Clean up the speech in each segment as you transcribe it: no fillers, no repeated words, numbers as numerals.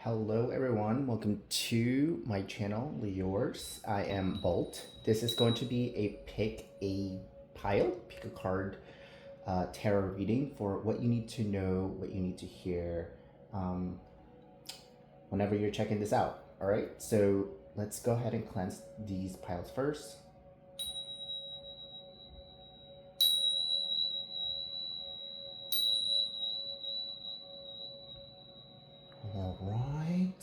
Hello everyone, welcome to my channel, yours. I am Bolt. This is going to be a pick a card tarot reading for what you need to know, what you need to hear um, whenever you're checking this out. All right, so let's go ahead and cleanse these piles first. All right.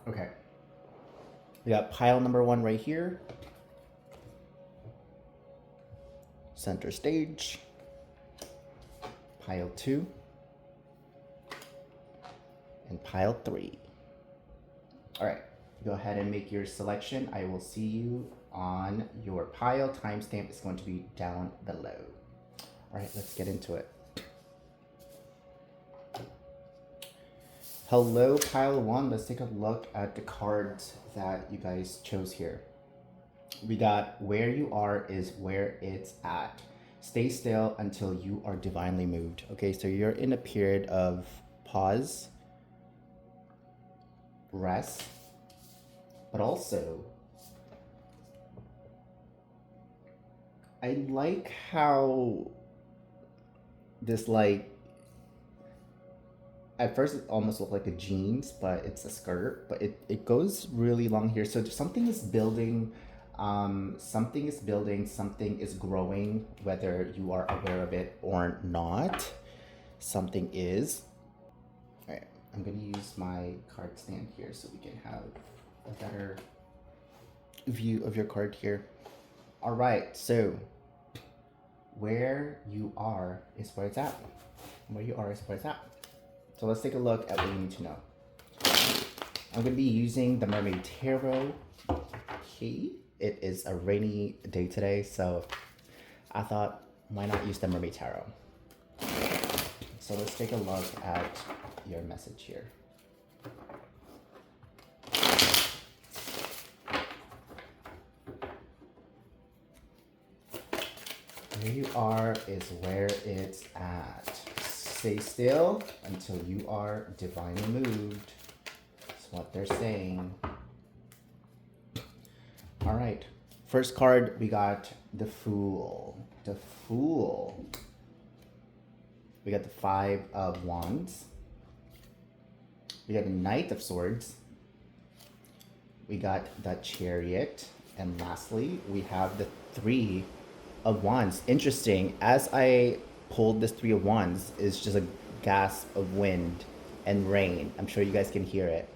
Okay. We got pile number one right here. Center stage. Pile two. And pile three. All right, go ahead and make your selection. I will see you on your pile. Timestamp is going to be down below. All right, let's get into it. Hello, pile one. Let's take a look at the cards that you guys chose here. We got where you are is where it's at. Stay still until you are divinely moved. Okay, so you're in a period of pause, rest, but also I like how this, like, at first it almost looked like a jeans, but it's a skirt, but it goes really long here. So something is building, something is growing, whether you are aware of it or not. Something is. All right, I'm gonna use my card stand here so we can have a better view of your card here. All right, so where you are is where it's at. Where you are is where it's at. So let's take a look at what you need to know. I'm going to be using the Mermaid Tarot key. It is a rainy day today, so I thought, why not use the Mermaid Tarot? So let's take a look at your message here. Where you are is where it's at. Stay still until you are divinely moved. That's what they're saying. All right. First card, we got the Fool. The Fool. We got the Five of Wands. We got the Knight of Swords. We got the Chariot. And lastly, we have the Three of Wands. Interesting. As I pulled this Three of Wands, is just a gasp of wind and rain. I'm sure you guys can hear it.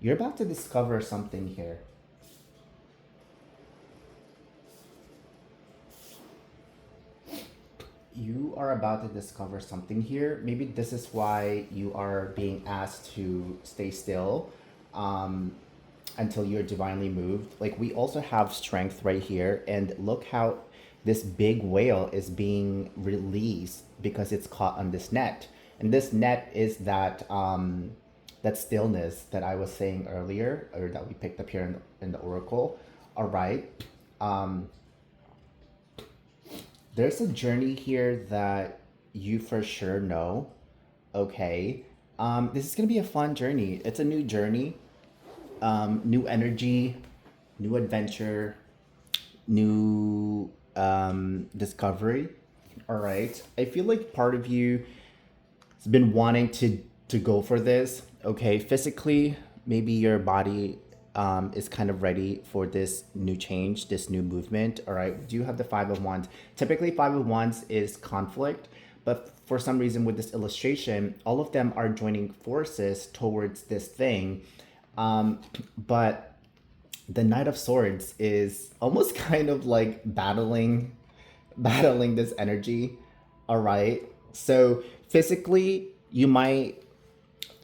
You're about to discover something here. You are about to discover something here. Maybe this is why you are being asked to stay still until you're divinely moved. Like, we also have strength right here, and look how this big whale is being released because it's caught on this net. And this net is that that stillness that I was saying earlier, or that we picked up here in the oracle. All right. There's a journey here that you for sure know. Okay. This is gonna be a fun journey. It's a new journey. New energy, new adventure, new discovery. All right. I feel like part of you has been wanting to go for this. Okay. Physically, maybe your body is kind of ready for this new change, this new movement. All right. We do have the Five of Wands. Typically, Five of Wands is conflict. But for some reason with this illustration, all of them are joining forces towards this thing. But the Knight of Swords is almost kind of like battling this energy. All right. So physically, you might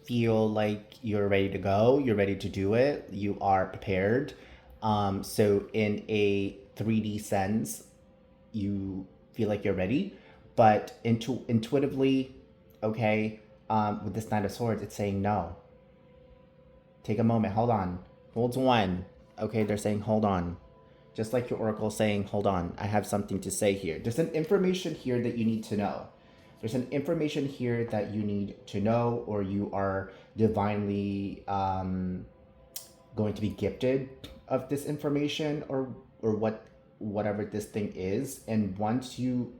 feel like you're ready to go. You're ready to do it. You are prepared. So in a 3D sense, you feel like you're ready. But intuitively, okay, with this Knight of Swords, it's saying no. Take a moment. Hold on. Hold on. Okay, they're saying hold on. Just like your oracle saying, hold on. I have something to say here. There's an information here that you need to know. There's an information here that you need to know, or you are divinely going to be gifted of this information, or whatever this thing is. And once you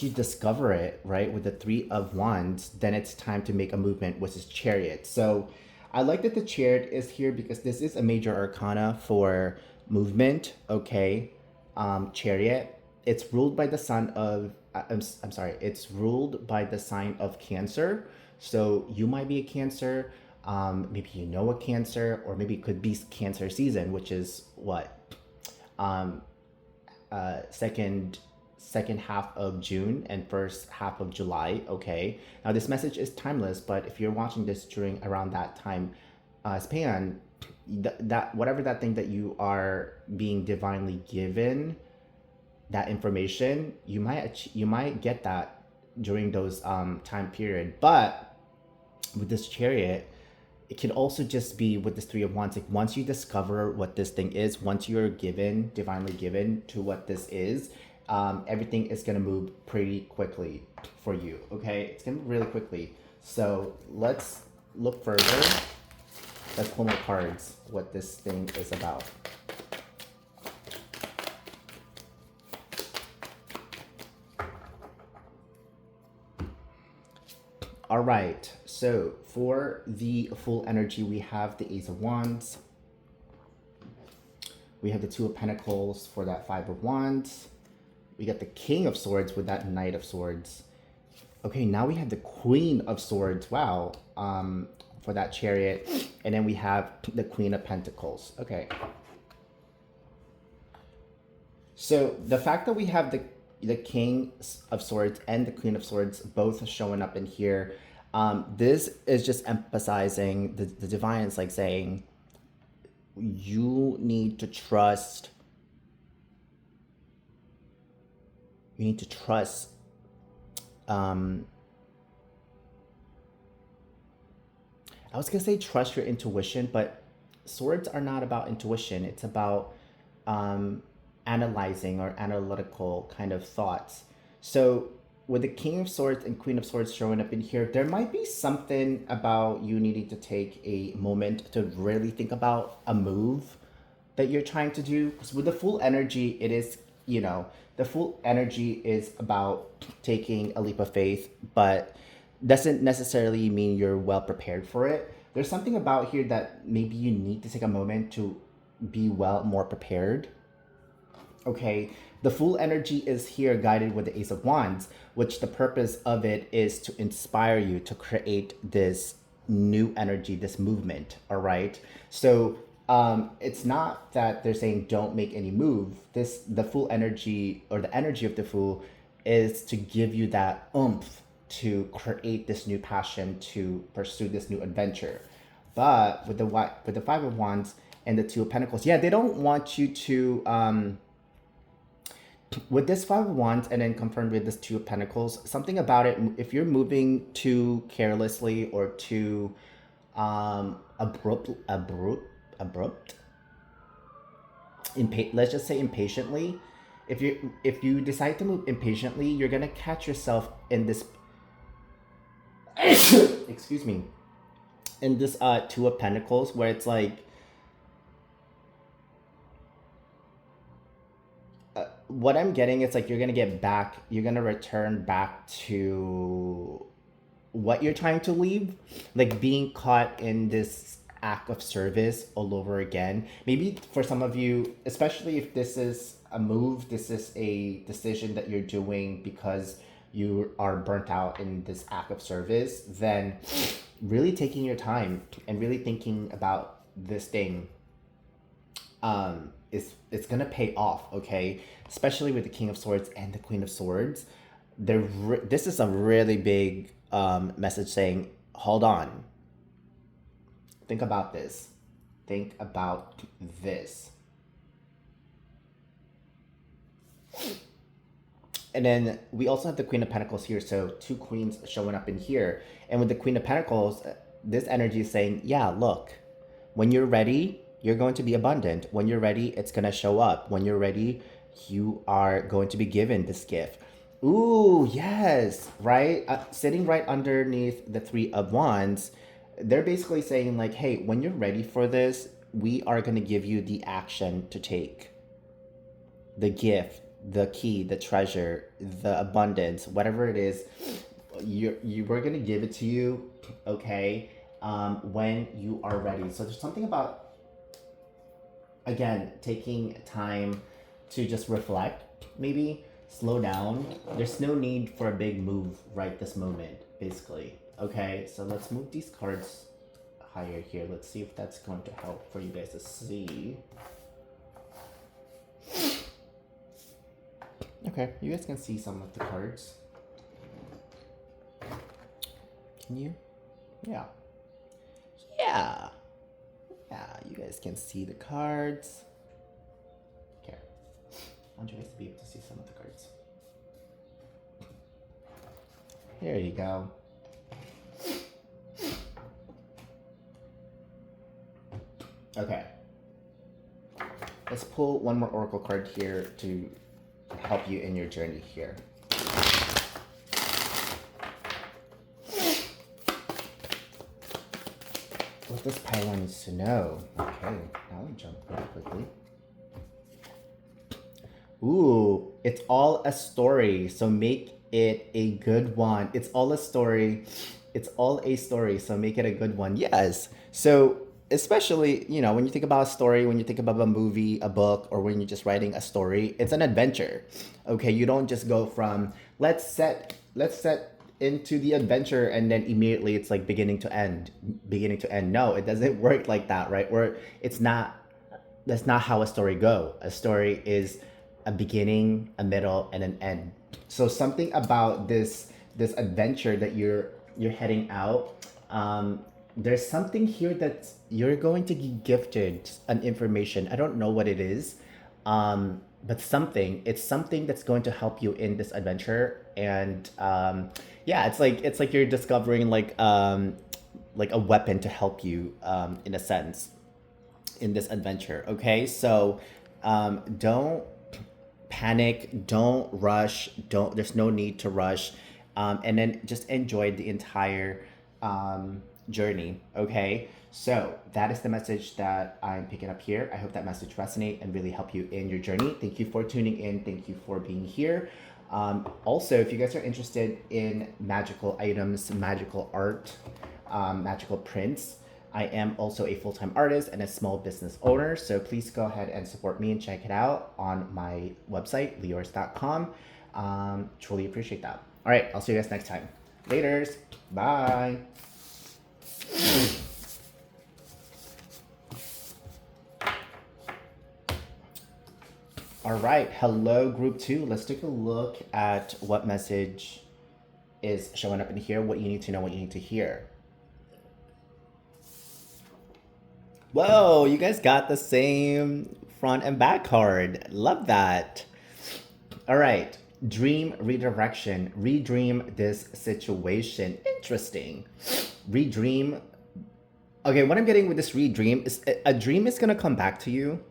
discover it, right, with the Three of Wands, then it's time to make a movement, which is Chariot. So I like that the Chariot is here because this is a major arcana for movement, okay? Chariot. It's ruled by the sun of, I'm sorry, it's ruled by the sign of Cancer. So you might be a Cancer, maybe you know a Cancer, or maybe it could be Cancer season, which is what? Um, second half of June and first half of July. Okay. Now this message is timeless, but if you're watching this during around that time span, that whatever that thing that you are being divinely given, that information, you might get that during those time period. But with this Chariot, it can also just be with this Three of Wands. Like once you discover what this thing is, once you're given, divinely given to what this is, everything is gonna move pretty quickly for you. Okay, it's gonna move really quickly. So let's look further. Let's pull more cards. What this thing is about. All right, so for the full energy, we have the Ace of Wands. We have the Two of Pentacles for that Five of Wands. We got the King of Swords with that Knight of Swords. Okay, now we have the Queen of Swords. Wow, for that Chariot. And then we have the Queen of Pentacles. Okay. So the fact that we have the King of Swords and the Queen of Swords both showing up in here, this is just emphasizing the divine is like saying you need to trust. You need to trust. I was gonna say trust your intuition, but swords are not about intuition. It's about analyzing or analytical kind of thoughts. So with the King of Swords and Queen of Swords showing up in here, there might be something about you needing to take a moment to really think about a move that you're trying to do. Because with the full energy, it is, the full energy is about taking a leap of faith, but doesn't necessarily mean you're well prepared for it. There's something about here that maybe you need to take a moment to be more prepared. Okay, the full energy is here guided with the Ace of Wands, which the purpose of it is to inspire you to create this new energy, this movement. All right, so it's not that they're saying don't make any move. The full energy, or the energy of the Fool, is to give you that oomph to create this new passion, to pursue this new adventure. But with the Five of Wands and the Two of Pentacles, yeah, they don't want you to with this Five of Wands and then confirmed with this Two of Pentacles, something about it, if you're moving too carelessly or too abrupt, let's just say impatiently, if you decide to move impatiently, you're gonna catch yourself in this excuse me, in this Two of Pentacles, where it's like what I'm getting is like you're gonna return back to what you're trying to leave, like being caught in this act of service all over again. Maybe for some of you, especially if this is a move, this is a decision that you're doing because you are burnt out in this act of service, then really taking your time and really thinking about this thing it's gonna pay off, okay? Especially with the King of Swords and the Queen of Swords. This is a really big message saying, hold on. Think about this. Think about this. And then we also have the Queen of Pentacles here, so two queens showing up in here. And with the Queen of Pentacles, this energy is saying, yeah, look, when you're ready, you're going to be abundant. When you're ready, it's going to show up. When you're ready, you are going to be given this gift. Ooh, yes, right? Sitting right underneath the Three of Wands, they're basically saying, like, hey, when you're ready for this, we are going to give you the action to take, the gift, the key, the treasure, the abundance, whatever it is. We're going to give it to you, okay, when you are ready. So there's something about, again, taking time to just reflect, maybe slow down. There's no need for a big move right this moment, basically. Okay, so let's move these cards higher here. Let's see if that's going to help for you guys to see. Okay, you guys can see some of the cards. Can you? Yeah. Yeah. Yeah, you guys can see the cards. Okay. I want you guys to be able to see some of the cards. There you go. Okay. Let's pull one more oracle card here to help you in your journey here. What this pile needs to know. Okay, now we jump really quickly. Ooh, it's all a story, so make it a good one. It's all a story. It's all a story, so make it a good one. Yes. So, especially, when you think about a story, when you think about a movie, a book, or when you're just writing a story, it's an adventure. Okay, you don't just go from let's set into the adventure and then immediately it's like beginning to end, beginning to end. No, it doesn't work like that, right? Or it's not that's not how a story go. A story is a beginning, a middle, and an end. So something about this adventure that you're heading out. There's something here that you're going to be gifted an information. I don't know what it is, but it's something that's going to help you in this adventure. And yeah, it's like you're discovering like a weapon to help you in a sense in this adventure. Okay, so don't panic, don't rush, don't there's no need to rush, and then just enjoy the entire journey. Okay, so that is the message that I'm picking up here. I hope that message resonate and really help you in your journey. Thank you for tuning in. Thank you for being here. Also, if you guys are interested in magical items, magical art, magical prints, I am also a full-time artist and a small business owner. So please go ahead and support me and check it out on my website, leors.com. Truly appreciate that. All right, I'll see you guys next time. Laters. Bye. All right, hello group 2. Let's take a look at what message is showing up in here, what you need to know, what you need to hear. Whoa, you guys got the same front and back card. Love that. All right, dream redirection. Redream this situation. Interesting. Redream. Okay, what I'm getting with this redream is a dream is going to come back to you.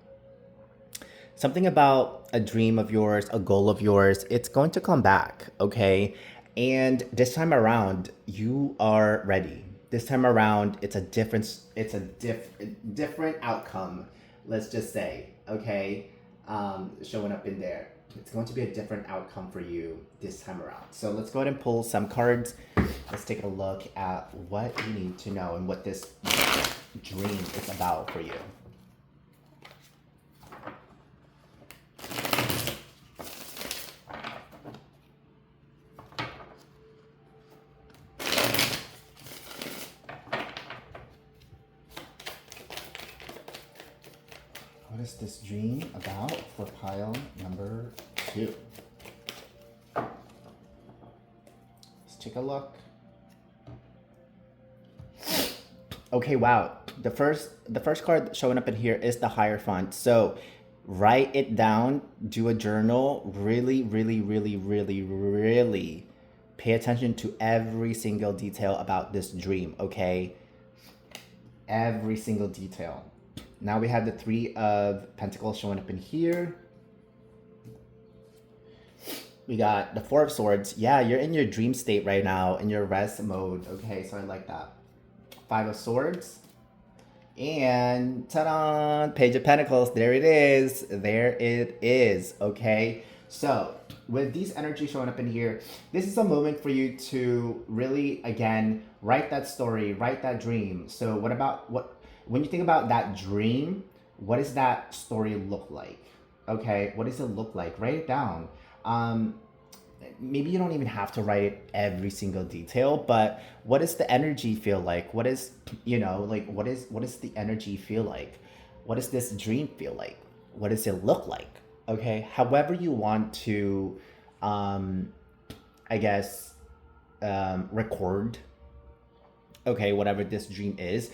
Something about a dream of yours, a goal of yours, it's going to come back, okay? And this time around, you are ready. This time around, it's a different outcome, let's just say, okay? Showing up in there. It's going to be a different outcome for you this time around. So let's go ahead and pull some cards. Let's take a look at what you need to know and what this dream is about for you. What is this dream about for pile number 2? Let's take a look. Okay, wow. The first card showing up in here is the Hierophant. So write it down, do a journal, really, really, really, really, really pay attention to every single detail about this dream, okay? Every single detail. Now we have the 3 of Pentacles showing up in here. We got the Four of Swords. Yeah, you're in your dream state right now, in your rest mode. Okay, so I like that. Five of Swords. And ta-da! Page of Pentacles. There it is. There it is. Okay. So with these energies showing up in here, this is a moment for you to really, again, write that story, write that dream. So what about what when you think about that dream, what does that story look like? Okay, what does it look like? Write it down. Um, Maybe you don't even have to write every single detail, but what does the energy feel like? What is, like what does the energy feel like? What does this dream feel like? What does it look like? Okay, however you want to, um I guess, record, okay, whatever this dream is,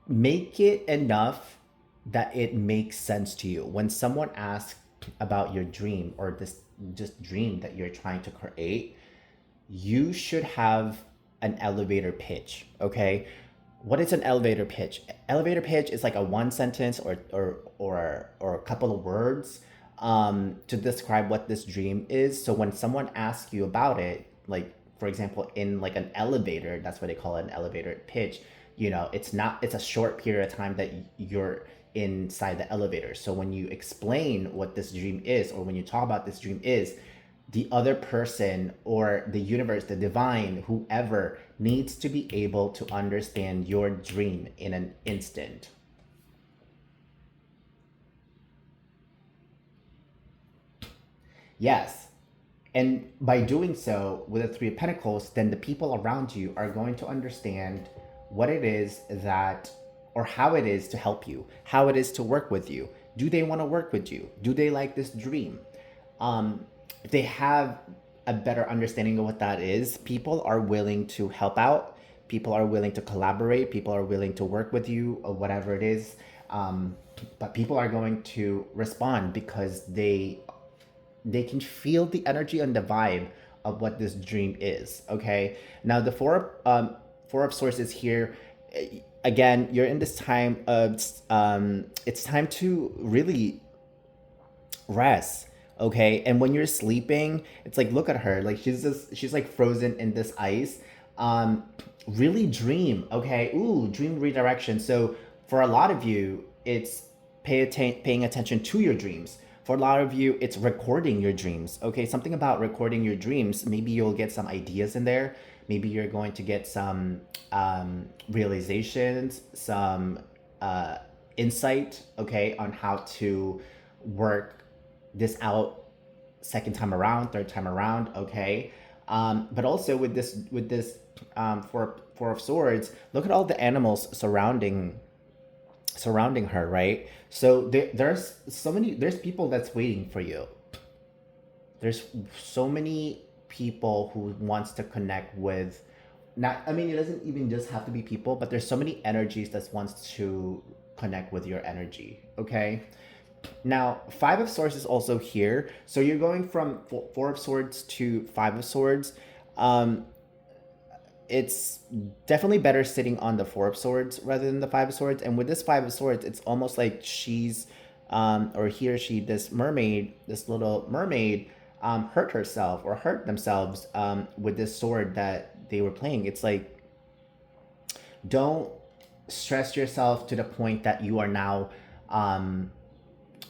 make it enough that it makes sense to you. When someone asks about your dream or this just dream that you're trying to create, you should have an elevator pitch, okay? What is an elevator pitch? Elevator pitch is like a one sentence or a couple of words, to describe what this dream is. So when someone asks you about it, like for example, in like an elevator, that's what they call it, an elevator pitch. It's a short period of time that you're inside the elevator. So when you explain what this dream is, or when you talk about this dream is, the other person or the universe, the divine, whoever, needs to be able to understand your dream in an instant. Yes. And by doing so with the Three of Pentacles, then the people around you are going to understand what it is that, or how it is to help you, how it is to work with you. Do they want to work with you? Do they like this dream? If they have a better understanding of what that is, people are willing to help out. People are willing to collaborate. People are willing to work with you or whatever it is. But people are going to respond because they can feel the energy and the vibe of what this dream is. Okay. Now the four of swords is here. Again, you're in this time of, it's time to really rest. Okay. And when you're sleeping, it's like, look at her, like she's like frozen in this ice. Really dream. Okay. Ooh, dream redirection. So for a lot of you, it's paying attention to your dreams. For a lot of you, it's recording your dreams. Okay, something about recording your dreams. Maybe you'll get some ideas in there. Maybe you're going to get some, realizations, some, insight, okay, on how to work this out second time around, third time around, okay. But also with this four of swords, look at all the animals surrounding her, right? So there's people that's waiting for you. There's so many people who wants to connect with, not, I mean, it doesn't even just have to be people, but there's so many energies that wants to connect with your energy, okay? Now, Five of Swords is also here. So you're going from Four of Swords to Five of Swords. Um, it's definitely better sitting on the Four of Swords rather than the Five of Swords. And with this Five of Swords, it's almost like she's, or he or she, this mermaid, this little mermaid, hurt herself or hurt themselves, with this sword that they were playing. It's like, don't stress yourself to the point that you are now,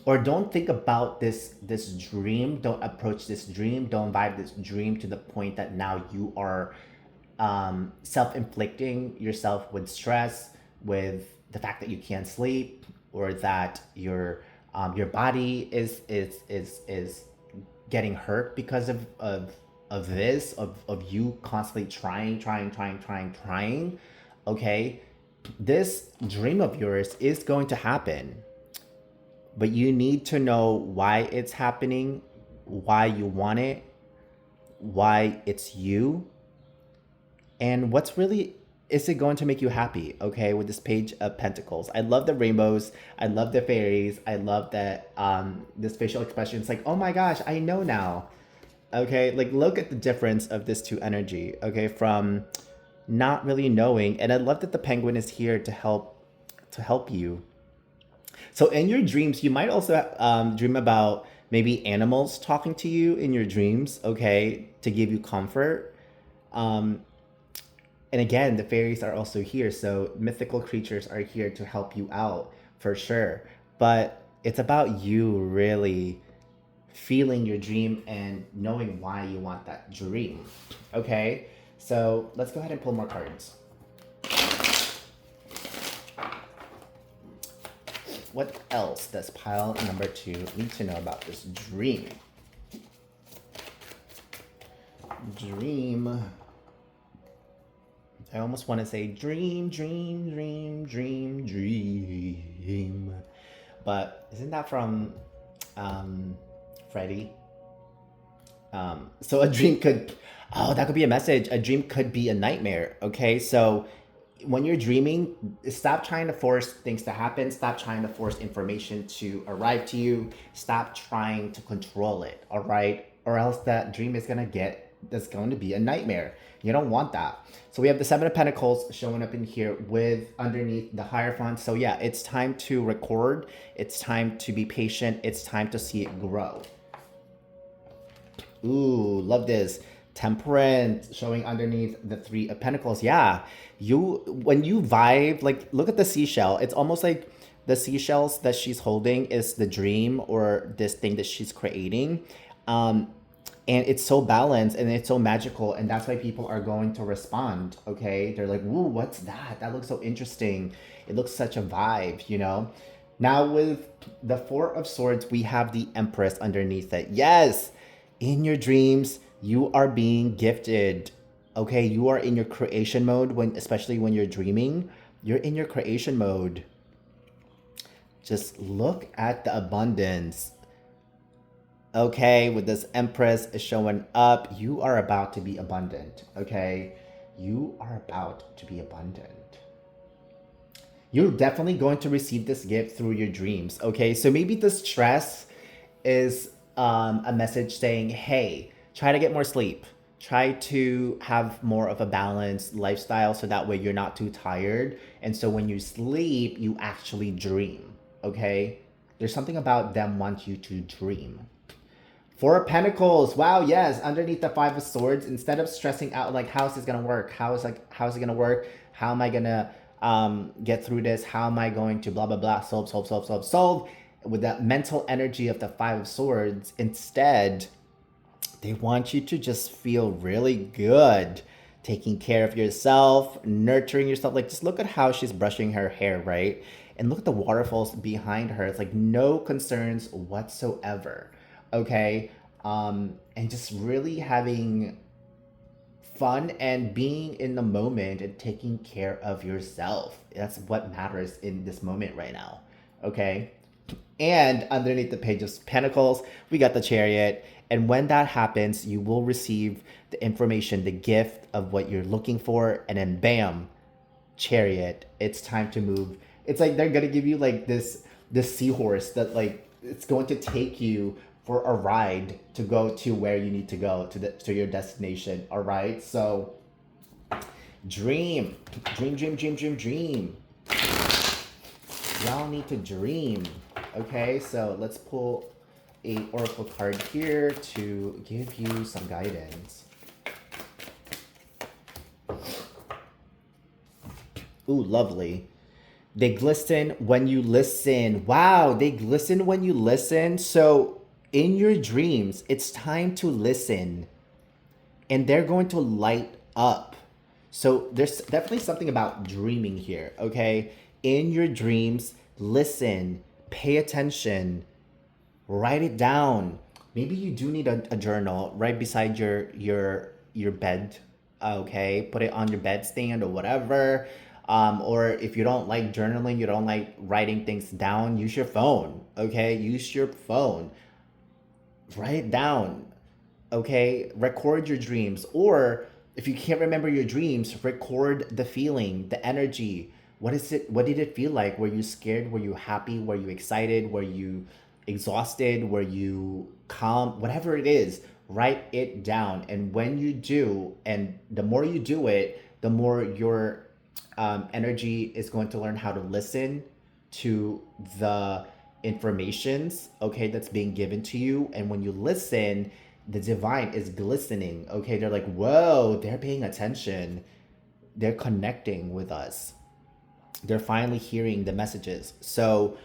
or don't think about this dream. Don't approach this dream. Don't vibe this dream to the point that now you are, self-inflicting yourself with stress, with the fact that you can't sleep, or that your body is getting hurt because of this, of you constantly trying. Okay, this dream of yours is going to happen, but you need to know why it's happening, why you want it, why it's you, and what's really, is it going to make you happy? Okay, with this Page of Pentacles, I love the rainbows, I love the fairies, I love that, this facial expression. It's like, oh my gosh, I know now. Okay, like look at the difference of this two energy. Okay, from not really knowing, and I love that the penguin is here to help you. So in your dreams, you might also, dream about maybe animals talking to you in your dreams, okay, to give you comfort. Um, and again, the fairies are also here, so mythical creatures are here to help you out for sure. But it's about you really feeling your dream and knowing why you want that dream. Okay, so let's go ahead and pull more cards. What else does pile number 2 need to know about this dream? Dream. I almost want to say dream, dream, dream, dream, dream. But isn't that from Freddie? So a dream could, oh, that could be a message. A dream could be a nightmare. Okay, so when you're dreaming, stop trying to force things to happen. Stop trying to force information to arrive to you. Stop trying to control it. All right, or else that dream is gonna get. That's going to be a nightmare. You don't want that. So we have the Seven of Pentacles showing up in here with underneath the Hierophant. So yeah, it's time to record. It's time to be patient. It's time to see it grow. Ooh, love this. Temperance showing underneath the Three of Pentacles. Yeah, you when you vibe, like look at the seashell. It's almost like the seashells that she's holding is the dream or this thing that she's creating. Um, and it's so balanced and it's so magical, and that's why people are going to respond. Okay, they're like, "Ooh, what's that? That looks so interesting. It looks such a vibe," you know. Now with the Four of Swords, we have the Empress underneath it. Yes, in your dreams, you are being gifted. Okay, you are in your creation mode when, especially when you're dreaming, you're in your creation mode. Just look at the abundance. Okay, with this Empress showing up, you are about to be abundant. Okay, you are about to be abundant. You're definitely going to receive this gift through your dreams. Okay, so maybe the stress is a message saying, hey, try to get more sleep. Try to have more of a balanced lifestyle so that way you're not too tired. And so when you sleep, you actually dream. Okay, there's something about them want you to dream. Four of Pentacles. Wow, yes. Underneath the Five of Swords, instead of stressing out like how's this gonna work? How's it gonna work? How am I gonna get through this? How am I going to blah blah blah solve? With that mental energy of the Five of Swords, instead, they want you to just feel really good, taking care of yourself, nurturing yourself. Like just look at how she's brushing her hair, right? And look at the waterfalls behind her. It's like no concerns whatsoever. Okay, and just really having fun and being in the moment and taking care of yourself. That's what matters in this moment right now. Okay, and underneath the Page of Pentacles, we got the Chariot. And when that happens, you will receive the information, the gift of what you're looking for, and then bam, Chariot. It's time to move. It's like they're gonna give you like this seahorse that like it's going to take you for a ride to go to where you need to go to your destination. All right, so dream, dream, dream, dream, dream, dream. Y'all need to dream. Okay, so let's pull a oracle card here to give you some guidance. Ooh, lovely. They glisten when you listen. Wow, they glisten when you listen. So in your dreams, it's time to listen, and they're going to light up. So there's definitely something about dreaming here, okay? In your dreams, listen, pay attention, write it down. Maybe you do need a journal right beside your bed. Okay, put it on your bedstand or whatever. Or if you don't like journaling, you don't like writing things down, use your phone. Okay, use your phone. Write it down. Okay, record your dreams, or if you can't remember your dreams, record the feeling, the energy. What did it feel like? Were you scared? Were you happy? Were you excited? Were you exhausted? Were you calm? Whatever it is, write it down. And when you do, and the more you do it, the more your energy is going to learn how to listen to the informations, okay, that's being given to you. And when you listen, the divine is glistening, okay? They're like, whoa, they're paying attention. They're connecting with us. They're finally hearing the messages. So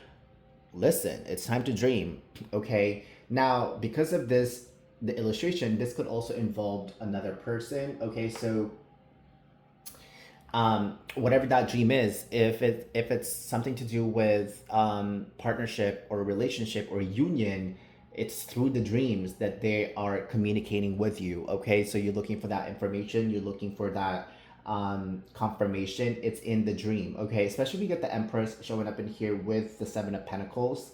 listen, it's time to dream, okay? Now, because of this, the illustration, this could also involve another person, okay? So whatever that dream is, if it's something to do with partnership or relationship or union, it's through the dreams that they are communicating with you. Okay, so you're looking for that information, you're looking for that confirmation. It's in the dream. Okay, especially if you get the Empress showing up in here with the Seven of Pentacles,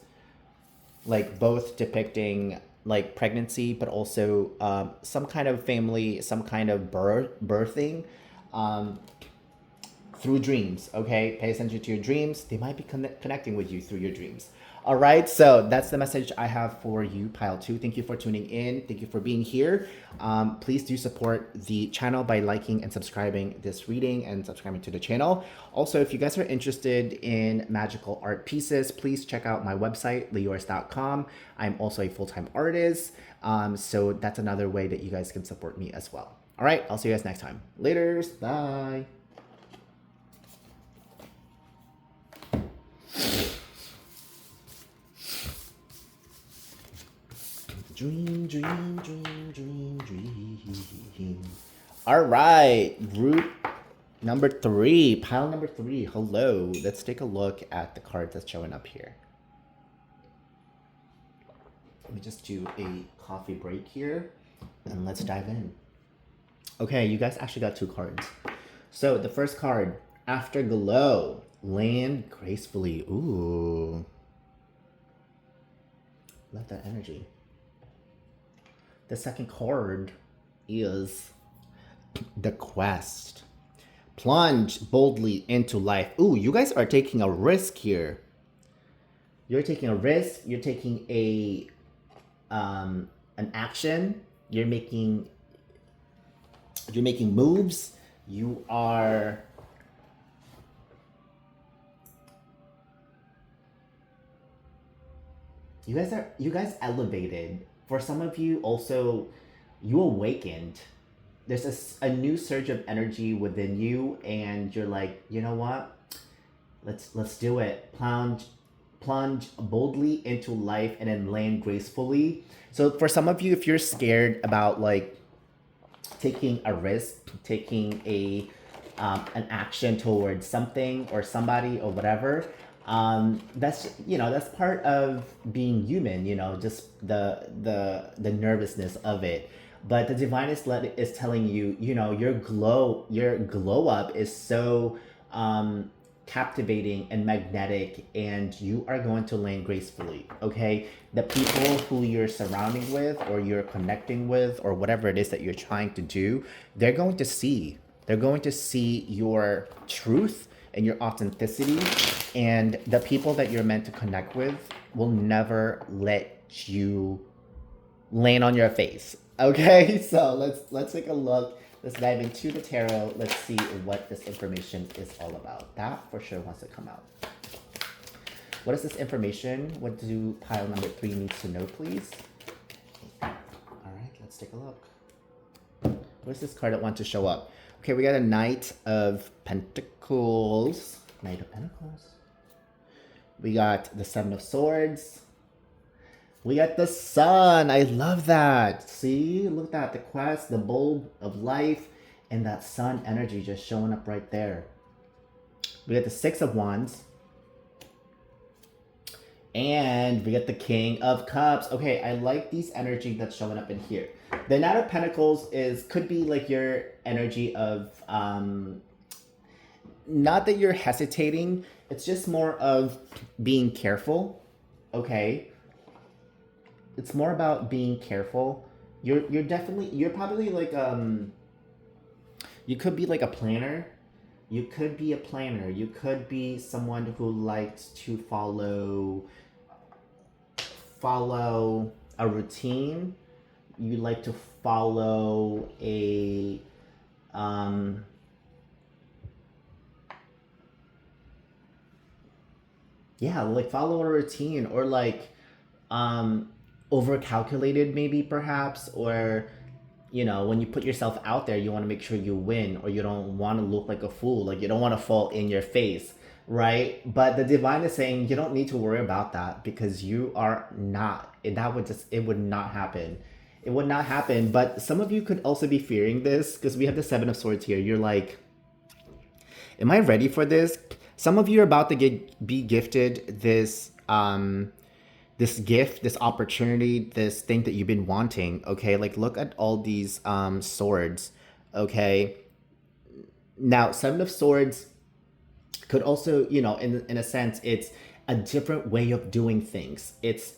like both depicting like pregnancy, but also some kind of family, some kind of birthing. Um, through dreams. Okay, pay attention to your dreams. They might be connecting with you through your dreams. All right, so that's the message I have for you, pile 2. Thank you for tuning in. Thank you for being here. Please do support the channel by liking and subscribing this reading and subscribing to the channel. Also, if you guys are interested in magical art pieces, please check out my website, leyours.com. I'm also a full-time artist, so that's another way that you guys can support me as well. All right, I'll see you guys next time. Laters, bye. Dream, dream, dream, dream, dream. All right, group number 3, pile number 3. Hello. Let's take a look at the card that's showing up here. Let me just do a coffee break here and let's dive in. Okay, you guys actually got 2 cards. So the first card, Afterglow, land gracefully. Ooh. Love that energy. The second card is the Quest. Plunge boldly into life. Ooh, you guys are taking a risk here. You're taking a risk. You're taking a an action. You're making moves. You are you guys elevated. For some of you also, you awakened. There's a new surge of energy within you, and you're like, you know what? Let's do it. Plunge boldly into life and then land gracefully. So for some of you, if you're scared about like taking a risk, taking a an action towards something or somebody or whatever, that's that's part of being human, just the nervousness of it. But the divine is telling you, your glow up is so captivating and magnetic, and you are going to land gracefully. Okay, the people who you're surrounding with or you're connecting with or whatever it is that you're trying to do, they're going to see your truth and your authenticity, and the people that you're meant to connect with will never let you land on your face. Okay, so let's take a look. Let's dive into the tarot. Let's see what this information is all about. That for sure wants to come out. What is this information? What do pile number 3 needs to know, please? All right, let's take a look. What is this card that wants to show up? Okay, we got a Knight of Pentacles. Knight of Pentacles. We got the Seven of Swords. We got the Sun. I love that. See, look at that. The Quest, the bowl of life, and that Sun energy just showing up right there. We got the Six of Wands. And we get the King of Cups. Okay, I like these energy that's showing up in here. The Knight of Pentacles could be like your energy of not that you're hesitating. It's just more of being careful. Okay. It's more about being careful. You're probably like you could be like a planner. You could be a planner. You could be someone who likes to follow a routine. You like to follow a Yeah, like follow a routine, or like um over calculated maybe, perhaps, or when you put yourself out there, you want to make sure you win, or you don't want to look like a fool, like you don't want to fall in your face, right? But the divine is saying you don't need to worry about that, because you are not, it would not happen. It would not happen. But some of you could also be fearing this, because we have the Seven of Swords here. You're like, am I ready for this? Some of you are about to be gifted this gift, this opportunity, this thing that you've been wanting. Okay, like look at all these swords. Okay, now Seven of Swords could also, in a sense, it's a different way of doing things. It's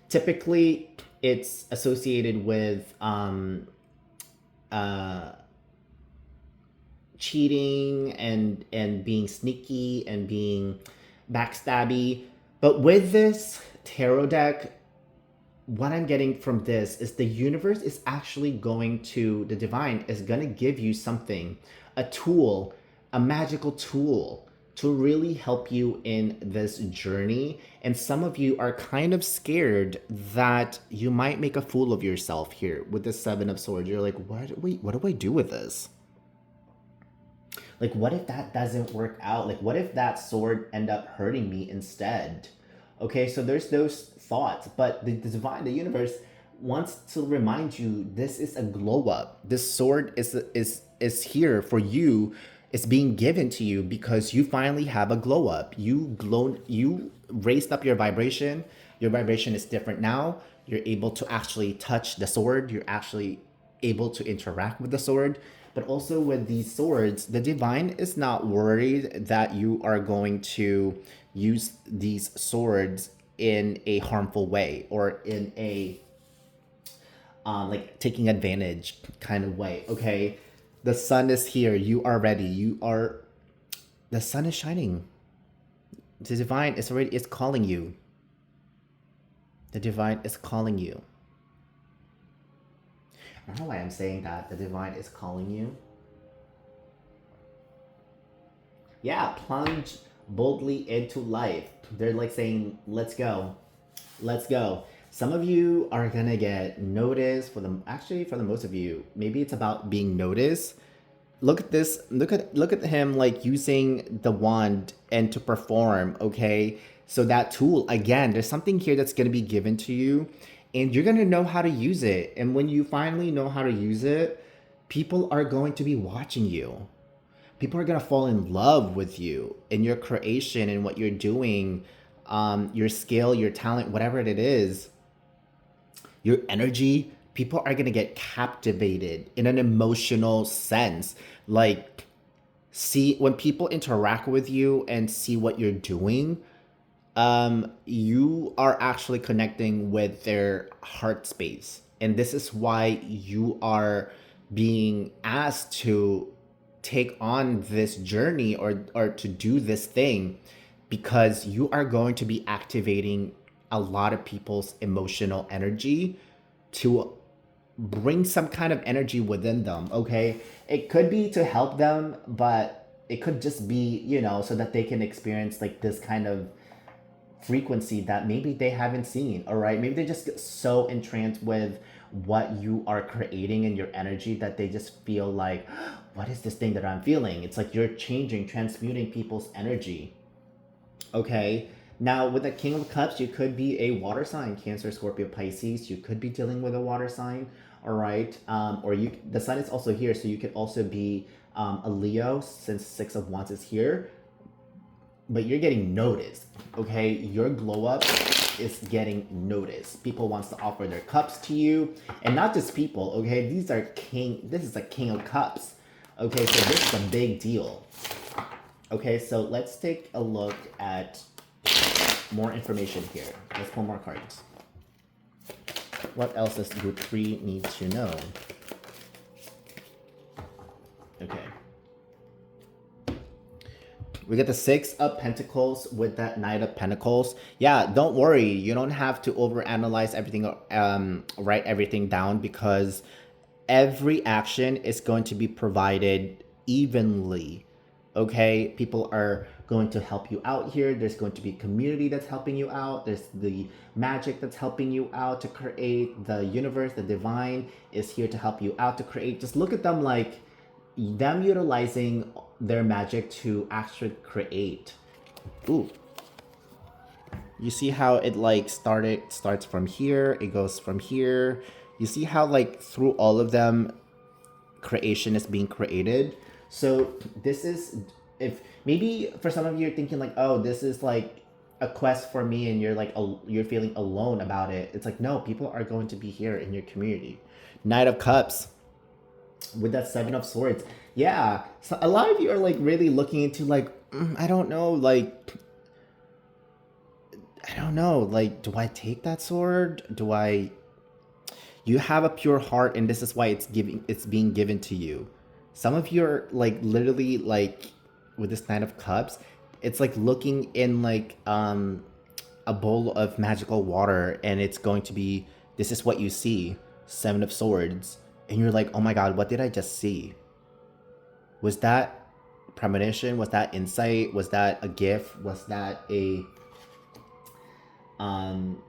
typically it's associated with uh cheating and being sneaky and being backstabby. But with this tarot deck, what I'm getting from this is the universe is actually going to, the divine is going to give you something, a tool, a magical tool to really help you in this journey. And some of you are kind of scared that you might make a fool of yourself here with the Seven of Swords. You're like, what do I do with this? Like, what if that doesn't work out? Like, what if that sword end up hurting me instead? Okay, so there's those thoughts, but the divine, the universe wants to remind you this is a glow up. This sword is here for you. It's being given to you because you finally have a glow up. You raised up your vibration. Your vibration is different now. You're able to actually touch the sword. You're actually able to interact with the sword. But also with these swords, the divine is not worried that you are going to use these swords in a harmful way, or in a like taking advantage kind of way. Okay, the sun is here. You are ready. The sun is shining. The divine is calling you. The divine is calling you. I don't know why I'm saying that. The divine is calling you. Yeah, plunge boldly into life. They're like saying, let's go. Let's go. Some of you are gonna get noticed. For the most of you, maybe it's about being noticed. Look at this. Look at him, like using the wand and to perform. Okay, so that tool again. There's something here that's gonna be given to you, and you're gonna know how to use it. And when you finally know how to use it, people are going to be watching you. People are going to fall in love with you and your creation and what you're doing, your skill, your talent, whatever it is, your energy. People are going to get captivated in an emotional sense. Like, see, when people interact with you and see what you're doing, you are actually connecting with their heart space. And this is why you are being asked to take on this journey, or to do this thing, because you are going to be activating a lot of people's emotional energy to bring some kind of energy within them. Okay, it could be to help them, but it could just be, so that they can experience like this kind of frequency that maybe they haven't seen. All right, maybe they just get so entranced with what you are creating and your energy that they just feel like, what is this thing that I'm feeling? It's like you're changing, transmuting people's energy. Okay, now with the King of Cups, you could be a water sign: Cancer, Scorpio, Pisces. You could be dealing with a water sign. All right, or the sun is also here, so you could also be a Leo, since Six of Wands is here. But you're getting noticed. Okay, your glow up is getting noticed. People wants to offer their cups to you, and not just people. Okay, this is a King of Cups. Okay, so this is a big deal. Okay, so let's take a look at more information here. Let's pull more cards. What else does group 3 need to know? Okay. We get the Six of Pentacles with that Knight of Pentacles. Yeah, don't worry. You don't have to overanalyze everything, write everything down, because every action is going to be provided evenly. Okay, people are going to help you out here. There's going to be community that's helping you out. There's the magic that's helping you out to create. The universe, the divine is here to help you out to create. Just look at them like them utilizing their magic to actually create. Ooh, you see how it like starts from here, it goes from here. You see how like through all of them creation is being created. So this is, if maybe for some of you you're thinking like, oh, this is like a quest for me, and you're like you're feeling alone about it. It's like, no, people are going to be here in your community. Knight of Cups with that Seven of Swords. Yeah, so a lot of you are like really looking into like, I don't know, like I don't know, like, do I take that sword? Do I? You have a pure heart, and this is why it's being given to you. Some of you are like literally like with this Knight of Cups, it's like looking in like a bowl of magical water, and it's going to be, this is what you see, Seven of Swords, and you're like, oh my god, what did I just see? Was that premonition? Was that insight? Was that a gift? Was that a um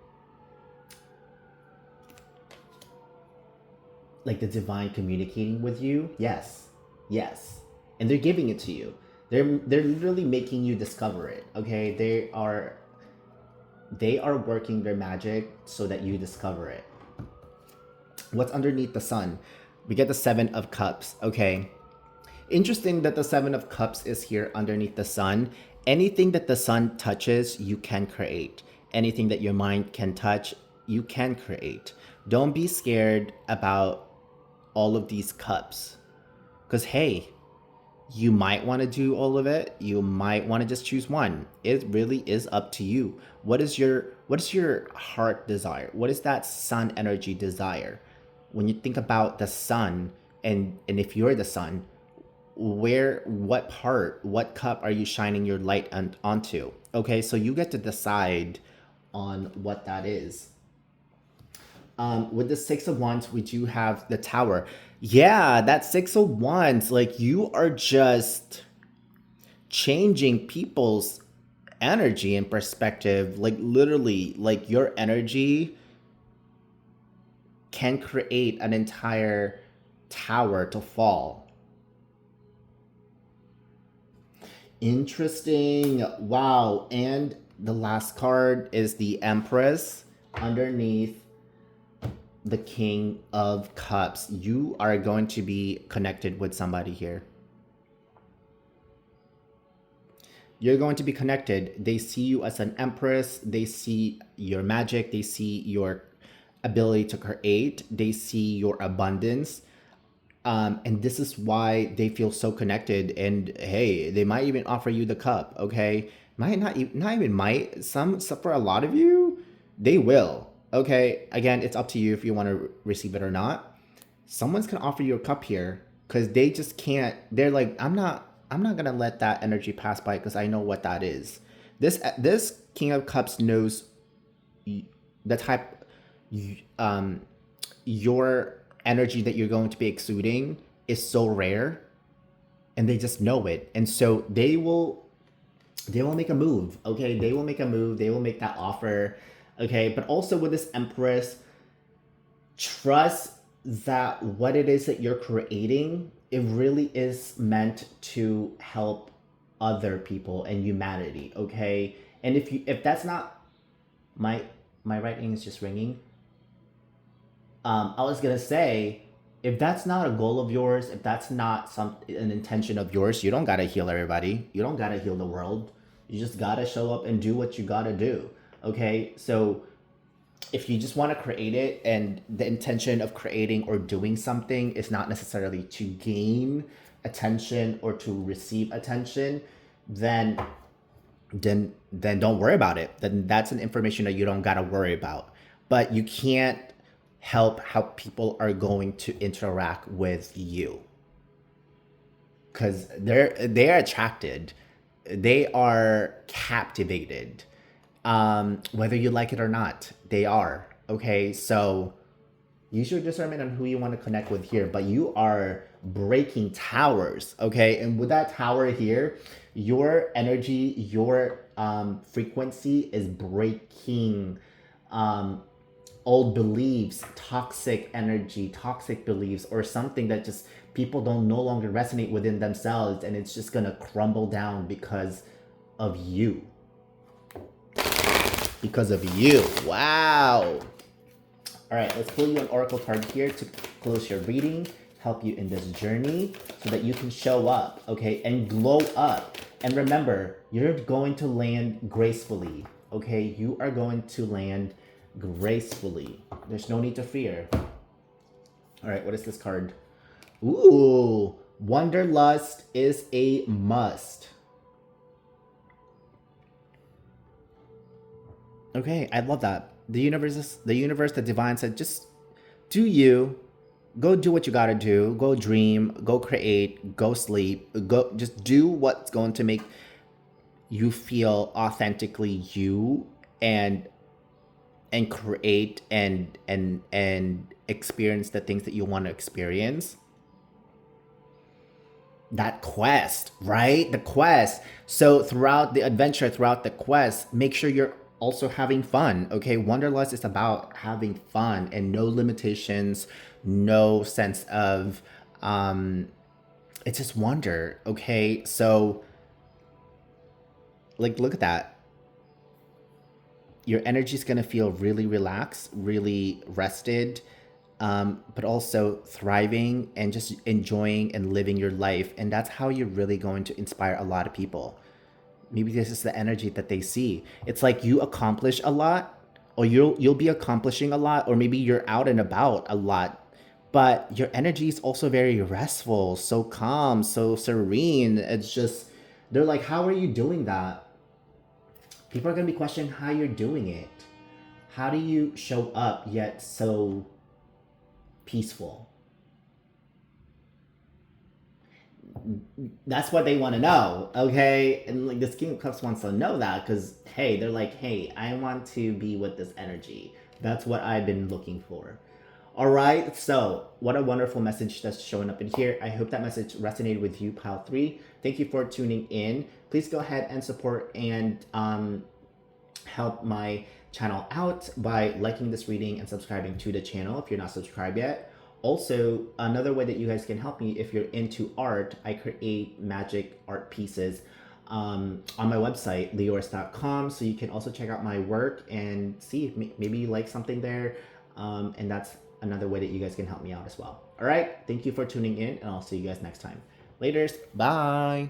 like the divine communicating with you? Yes. Yes. And they're giving it to you. They're literally making you discover it. Okay? They are working their magic so that you discover it. What's underneath the sun? We get the Seven of Cups. Okay. Interesting that the Seven of Cups is here underneath the sun. Anything that the sun touches, you can create. Anything that your mind can touch, you can create. Don't be scared about all of these cups. Because, hey, you might want to do all of it. You might want to just choose one. It really is up to you. What is your heart desire? What is that sun energy desire? When you think about the sun, and if you're the sun, what cup are you shining your light onto? Okay, so you get to decide on what that is. With the Six of Wands, we do have the Tower. Yeah, that Six of Wands, like you are just changing people's energy and perspective. Like literally, like your energy can create an entire tower to fall. Interesting. Wow. And the last card is the Empress underneath the King of Cups. You are going to be connected with somebody here. You're going to be connected. They see you as an empress. They see your magic. They see your ability to create. They see your abundance. And this is why they feel so connected. And hey, they might even offer you the cup. Okay, might not even might. Some for a lot of you, they will. Okay, again, it's up to you if you want to receive it or not. Someone's gonna offer you a cup here because they just can't. They're like, I'm not gonna let that energy pass by because I know what that is. This King of Cups knows the type, your energy that you're going to be exuding is so rare, and they just know it, and so they will make a move. Okay, they will make a move. They will make that offer. Okay, but also with this Empress, trust that what it is that you're creating, it really is meant to help other people and humanity. Okay, and if that's not, my writing is just ringing. I was gonna say, if that's not a goal of yours, if that's not an intention of yours, you don't gotta heal everybody. You don't gotta heal the world. You just gotta show up and do what you gotta do. Okay, so if you just want to create it, and the intention of creating or doing something is not necessarily to gain attention or to receive attention, then then don't worry about it. Then that's an information that you don't gotta worry about. But you can't help how people are going to interact with you, because they're attracted, they are captivated, whether you like it or not, they are. Okay, so use your discernment on who you want to connect with here, but you are breaking towers, okay? And with that tower here, your energy, your frequency is breaking old beliefs, toxic energy, toxic beliefs, or something that just people don't no longer resonate within themselves, and it's just gonna crumble down because of you. Because of you. Wow. All right, let's pull you an oracle card here to close your reading, help you in this journey so that you can show up, okay, and glow up. And remember, you're going to land gracefully, okay? You are going to land gracefully. There's no need to fear. All right, what is this card? Ooh, Wanderlust is a must. Okay, I love that. The universe, the divine said, just do you. Go do what you gotta do. Go dream. Go create. Go sleep. Go just do what's going to make you feel authentically you, and create and experience the things that you want to experience. That quest, right? The quest. So throughout the adventure, throughout the quest, make sure you're also having fun. Okay, Wanderlust is about having fun and no limitations, no sense of it's just wonder. Okay, so like look at that. Your energy is going to feel really relaxed, really rested, but also thriving and just enjoying and living your life. And that's how you're really going to inspire a lot of people. Maybe this is the energy that they see. It's like you accomplish a lot, or you'll be accomplishing a lot, or maybe you're out and about a lot, but your energy is also very restful, so calm, so serene. It's just they're like, how are you doing that? People are going to be questioning how you're doing it. How do you show up yet so peaceful? That's what they want to know, okay? And like this King of Cups wants to know that because, hey, they're like, hey, I want to be with this energy. That's what I've been looking for. All right, so what a wonderful message that's showing up in here. I hope that message resonated with you, Pile 3. Thank you for tuning in. Please go ahead and support and help my channel out by liking this reading and subscribing to the channel if you're not subscribed yet. Also, another way that you guys can help me if you're into art, I create magic art pieces on my website, leors.com. So you can also check out my work and see if maybe you like something there. And that's another way that you guys can help me out as well. All right. Thank you for tuning in, and I'll see you guys next time. Laters. Bye.